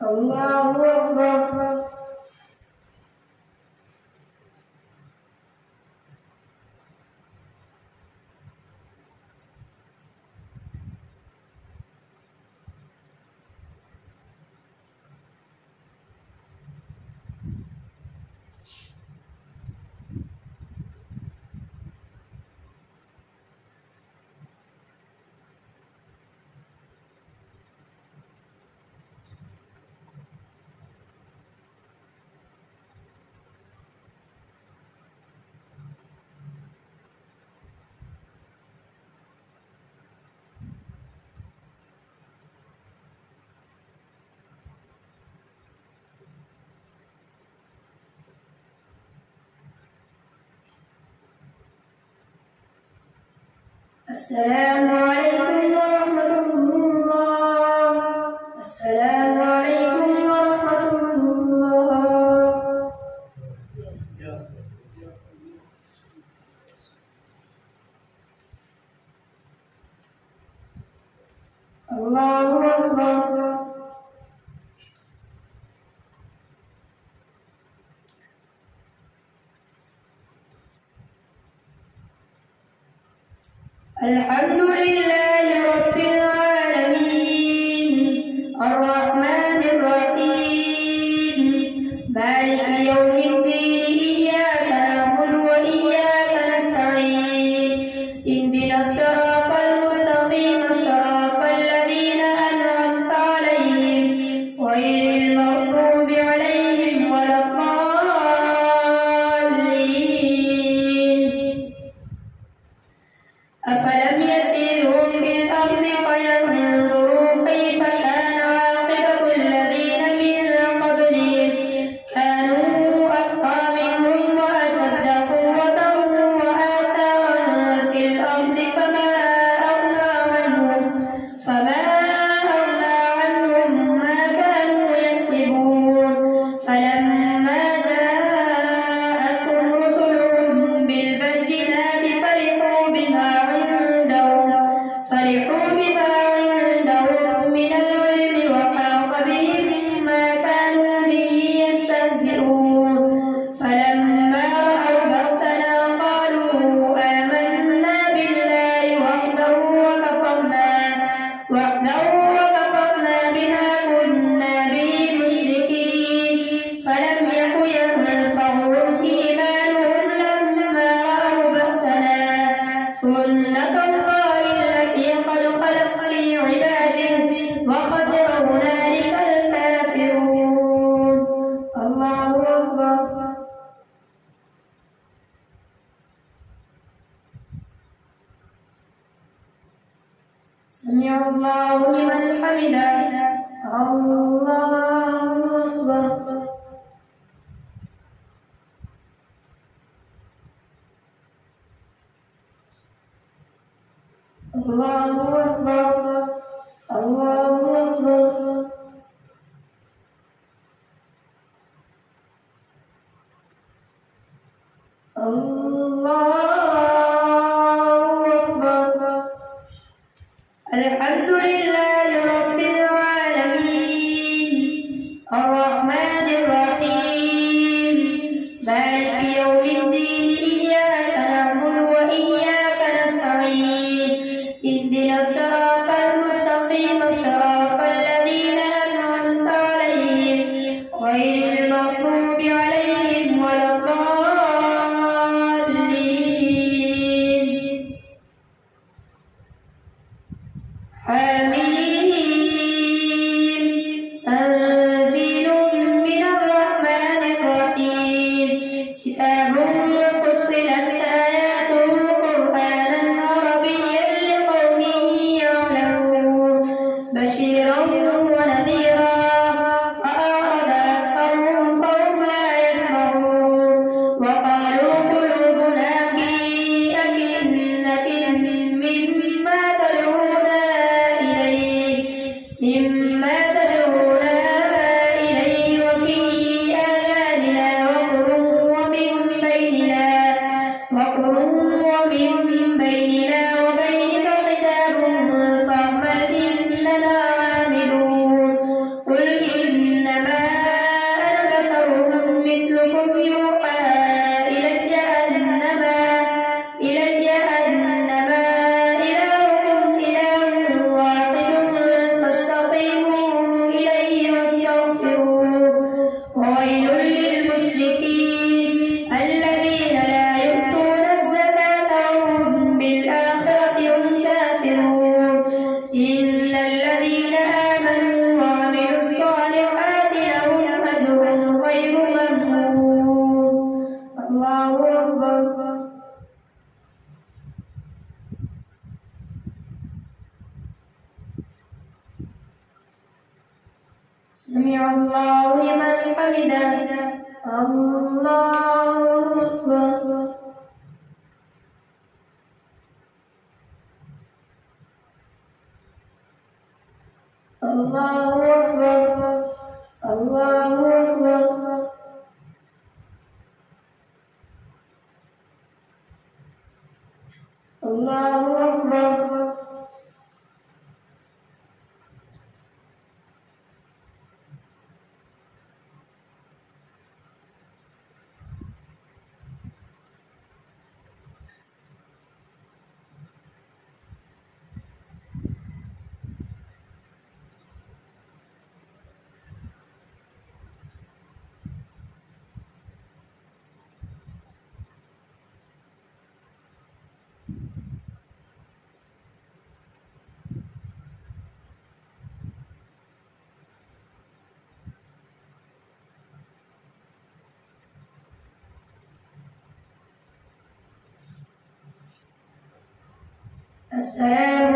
الله أكبر. السلام عليكم ورحمة الله. السلام عليكم ورحمة الله. الله أكبر. فسيروا في الأرض فينظروا كيف كان عاقبة الذين من قبلهم كانوا أكثر منهم وأشد قوة وآثارا في الأرض فما أغنى عنهم ما كانوا يكسبون فلما جاءتهم رسلهم بالبينات فرحوا بما عندهم من العلم وحاق بهم ما كانوا به يستهزئون فلما رأوا بأسنا قالوا آمنا بالله وحده وكفرنا بما كنا به مشركين فلم يك ينفعهم إيمانهم لما رأوا بأسنا سنة الله التي قد خلت في عباده وخسر هنالك الكافرون. الله أكبر. سمع الله لمن حمده. الله أكبر. الله أكبر. الله أكبر. الله أكبر. الحمد لله رب العالمين الرحمن الرحيم مالك يوم الدين إياك نعبد وإياك نستعين اهدنا الصراط المستقيم صراط الذين أنعمت عليهم غير المغضوب عليهم ولا الضالين. حميم تنزيل من الرحمن الرحيم كتاب فصلت آياته قرآنا عربيا لقوم يعلمون بشيرا ونذيرا فأعرض أكثرهم فهم لا يسمعون وقالوا قلوبنا في أكنة مما تدعونا إليه وفي آذاننا وقر ومن بيننا وبينك حجاب فاعمل إننا عاملون. قل إنما أنا بشر مثلكم يوحى إلي أنما إلهكم إله واحد فاستقيموا إليه واستغفروه. وويل للمشركين الذين لا يؤتون الزكاة وهم بالآخرة هم كافرون. إن الذين آمنوا وعملوا الصالحات لهم أجر غير ممنون. الله أكبر. سمع الله لمن حمده. الله أكبر. الله أكبر. الله أكبر. الله أكبر. السلام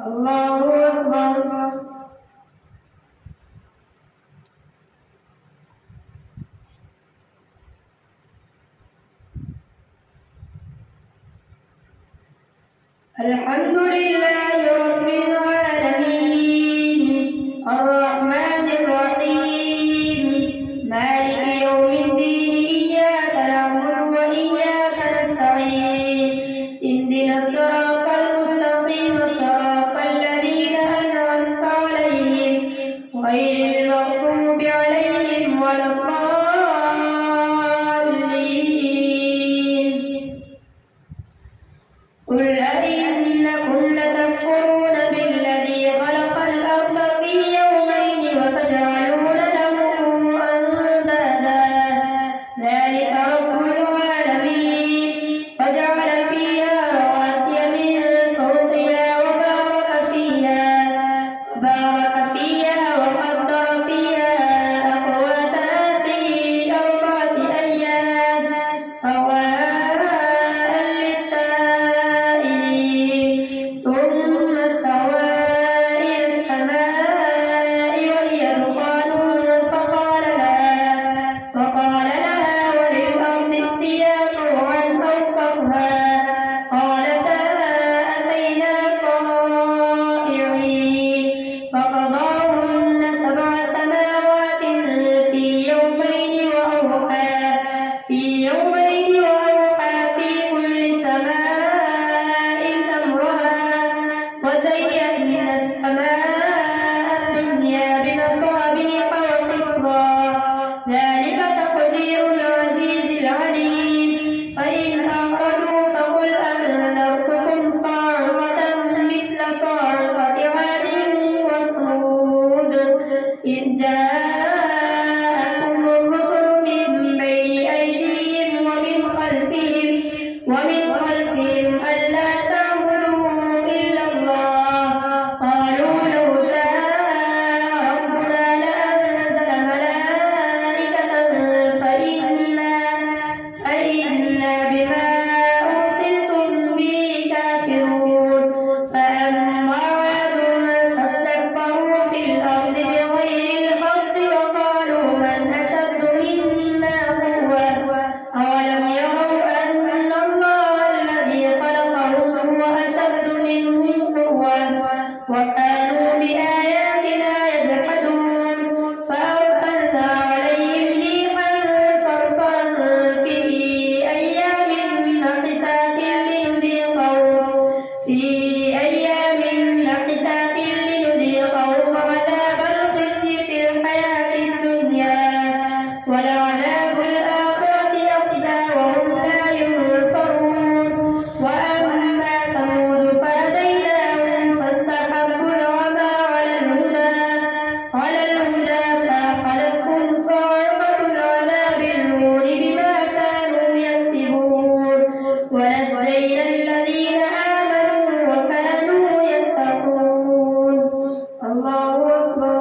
الله أكبر. الحمد لله رب العالمين الرحمن الرحيم مالك يوم الدين إياك نعبد وإياك نستعين اهدنا الصراط المستقيم صراط الذين أنعمت عليهم غير المغضوب عليهم ولا الضالين. قل أئنكم لتكفرون بالذي خلق الأرض في يومين وتجعلون له أندادا ذلك رب العالمين وجعل فيها رواسي من فوقها وبارك فيها وقدر فيها أقواتها في 4 أيام سواء للسائلين ثم استوى إلى السماء وهي دخان فقال لها وللأرض ائتيا طوعا أو كرها قالتا أتينا طائعين فقضاهن 7 سماوات في يومين وأوحى في كل سماء أمرها وزينا السماء الدنيا بمصابيح وحفظا ذلك تقدير العزيز العليم. فإن أعرضوا فقل أنذرتكم صاعقة مثل صاعقة عاد وثمود إذ جاءتهم الرسل من بين أيديهم ومن خلفهم ألا تعبدوا إلا الله قالوا لو شاء ربنا لأنزل ملائكة فإنا بما أرسلتم به كافرون. فأما عاد فاستكبروا في الأرض بغير الحق وقالوا من أشد منا قوة أولم يروا أن الله الذي خلقهم هو أشد منهم قوة وكانوا بآياتنا يجحدون. فأرسلنا عليهم ريحا صرصرا في أيام نحسات لنذيقهم عذاب الخزي في الحياة الدنيا ولعذاب الآخرة أخزى وهم لا ينصرون. وأما ثمود فهديناهم فاستحبوا العمى على الهدى فأخذتهم صاعقة العذاب الهون بما كانوا يكسبون ونجينا الذين آمنوا وكانوا يتقون. الله أكبر.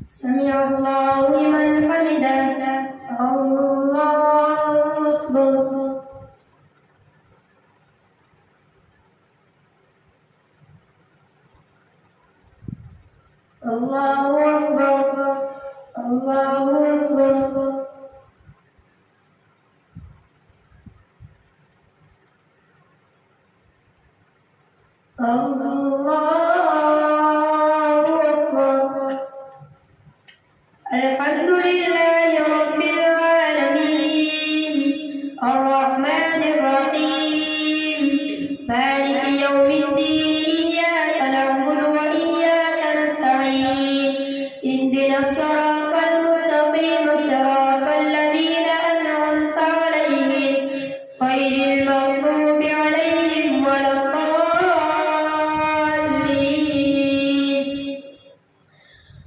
سمع الله لمن حمده. الله أكبر. الله أكبر. الله أكبر. الله أكبر. الحمد لله رب العالمين الرحمن الرحيم مالك يوم الدين إياك نعبد وإياك نستعين اهدنا الصراط المستقيم صراط الذين أنعمت عليهم غير المغضوب عليهم ولا الضالين.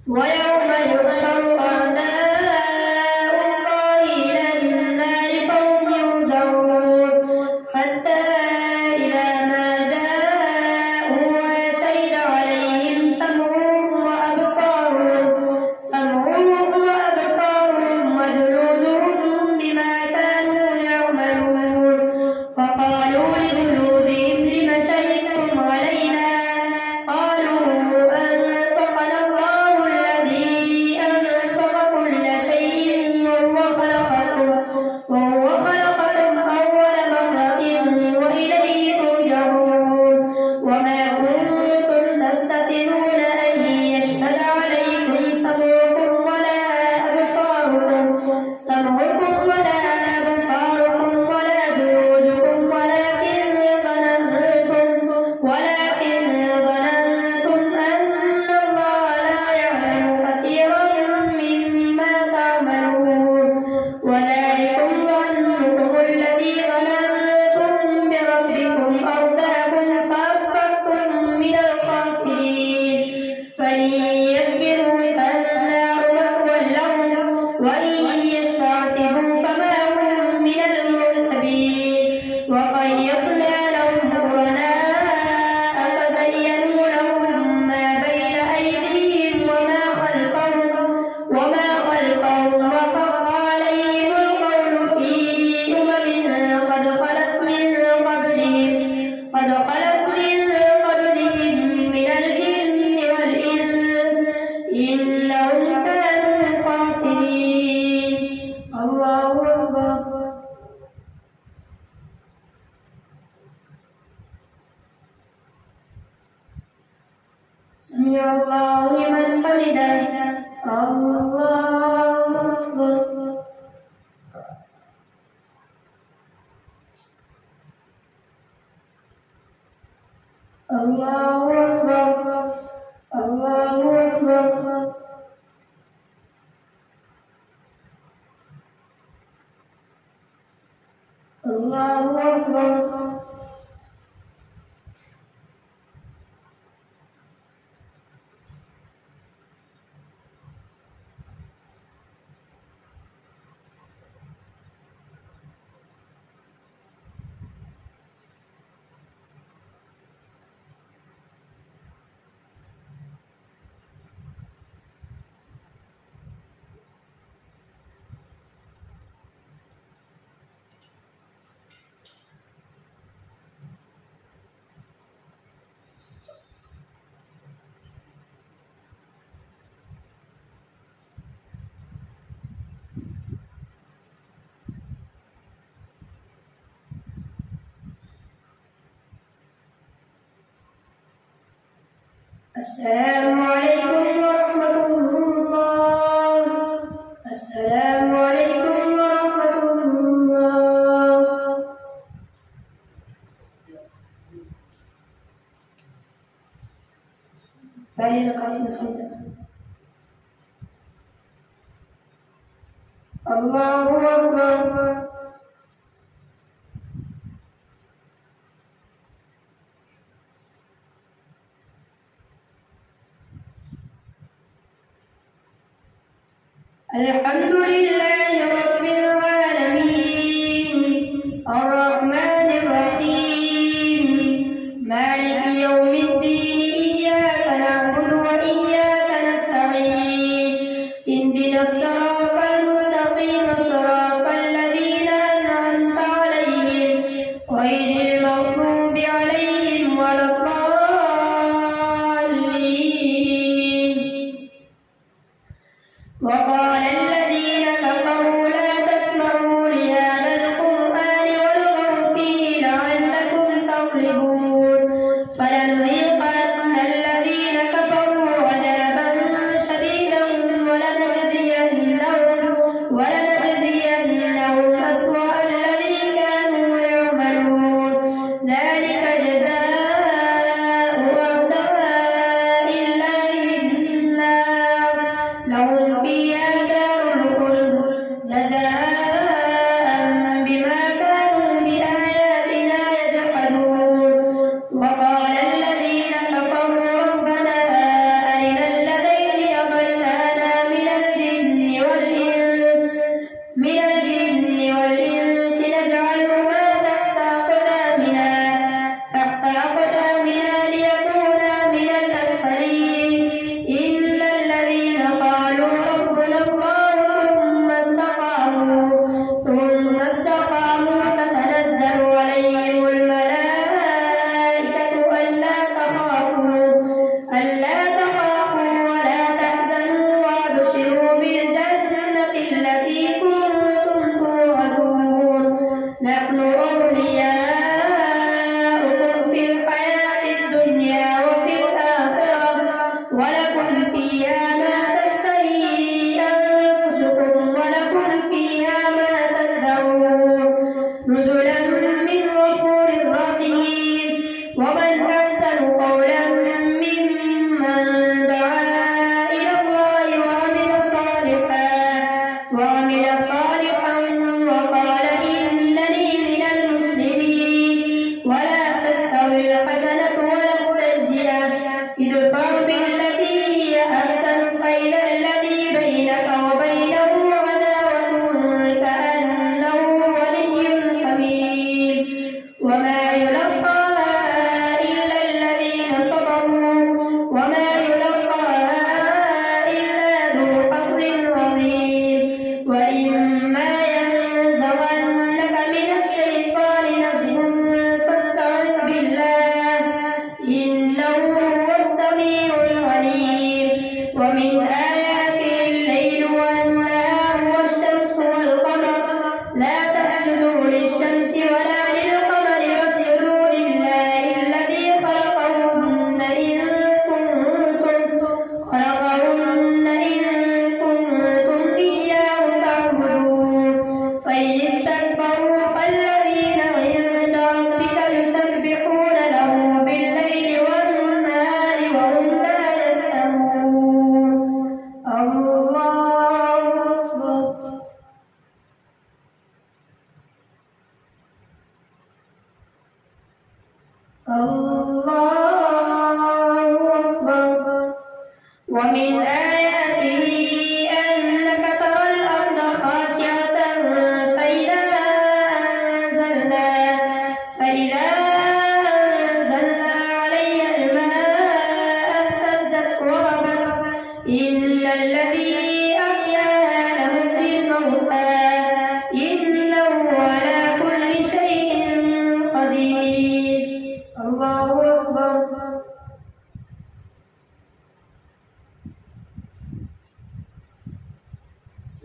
ويوم يحشر أعداء الله إلى النار فهم يوزعون حتى إذا ما جاءوها شهد عليهم سمعهم وأبصارهم وجلودهم بما كانوا وإن يستعتبوا فما هم من المعتبين وقيضنا لهم قرناء فزينوا لهم ما بين أيديهم وما خلفهم وحق عليهم القول في قد خلت من قبلهم من الجن والإنس إنهم كانوا خاسرين. الله أكبر. سمع الله لمن حمده. الله أكبر. الله أكبر. الله أكبر. الله أكبر. السلام عليكم ورحمة الله. السلام عليكم ورحمة الله. الله أكبر. الحمد لله رب العالمين الرحمن الرحيم مالك يوم الدين إياك نعبد وإياك نستعين اهدنا الصراط المستقيم صراط الذين أنعمت عليهم غير المغضوب عليهم ولا الضالين. وقال الذين كفروا لا تسمعوا لهذا القرآن والغوا فيه لعلكم تغلبون فلنذيقن الذين كفروا عذابا شديدا ولنجزينهم أسوأ الذي كانوا يعملون ذلك جزاء أعداء الله النار لهم فيها دار الخلد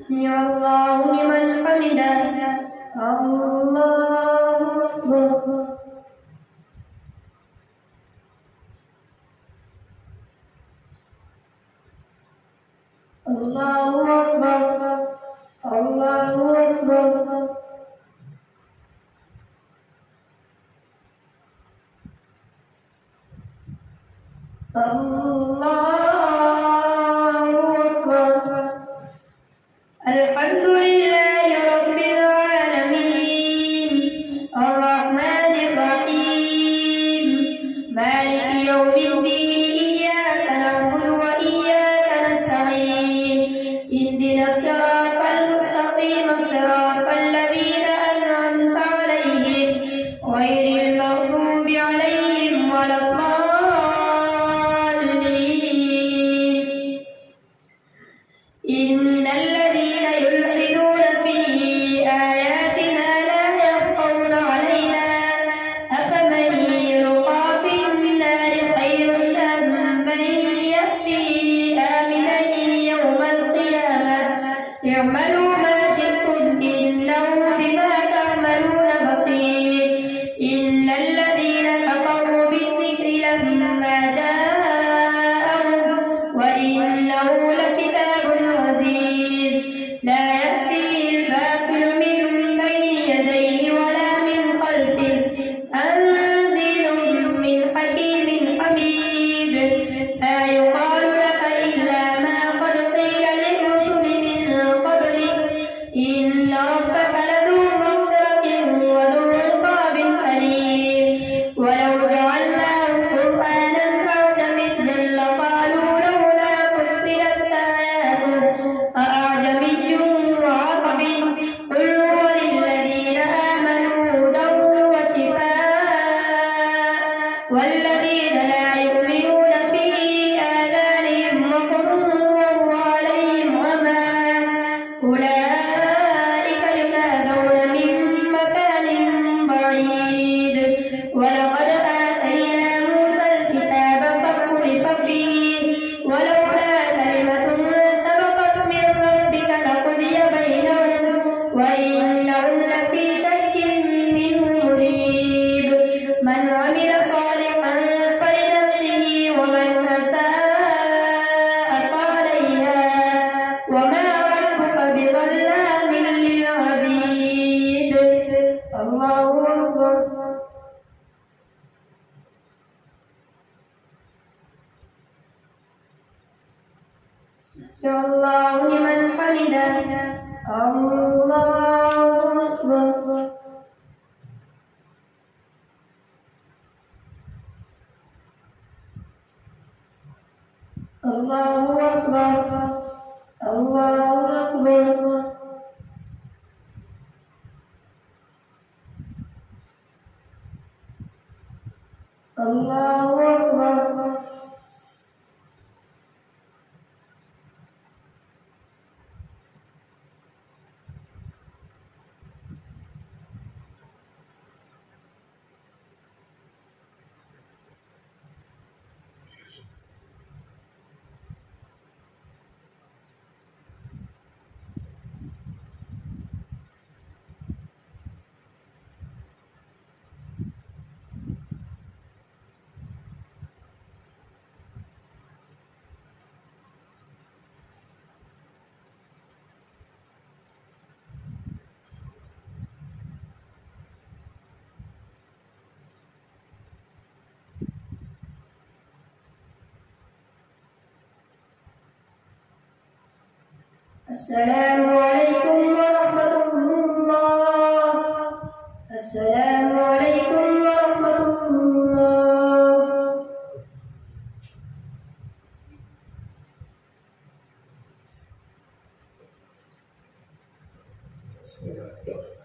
سمع الله لمن حمده. الله أكبر. الله أكبر. الله أكبر. الله أكبر. الحمد لله رب العالمين الرحمن الرحيم مالك يوم الدين إياك نعبد وإياك نستعين اهدنا الصراط المستقيم صراط الذين أنعمت عليهم غير المغضوب عليهم ولا الضالين. إن الذين يلحدون في آياتنا لا يخفون علينا أفمن يلقى في النار خير أم من يأتي آمنا يوم القيامة. اعملوا ما شئتم إنه بما تعملون بصير. إن الذين كفروا بالذكر لما جاءهم وإنه لكتاب عزيز لا يأتيه الباطل من بين يديه ولا من خلفه تنزيل من حكيم حميد. لا يقال لك إلا ما قد قيل للرسل من قبلك إن ربك لذو مغفرة وذو عقاب أليم. ولو جعلناه قرآنا أعجميا لقالوا لولا فصلت آياته أأعجمي وعربي قل هو للذين آمنوا هدى وشفاء والذين لا يؤمنون في آذانهم وقر وهو عليهم عمى أولئك ينادون من مكان بعيد. ولقد آتينا موسى الكتاب فاختلف فيه ولولا كلمة سبقت من ربك لقضي بينهم وإنهم لفي شك منه مريب. من عمل صالحا فلنفسه ومن أساء فعليها وما ربك بظلام للعبيد. الله أكبر. سمع الله لمن حمده. الله أكبر. الله أكبر. الله أكبر. الله أكبر. السلام عليكم ورحمة الله. السلام عليكم ورحمة الله. بسم الله.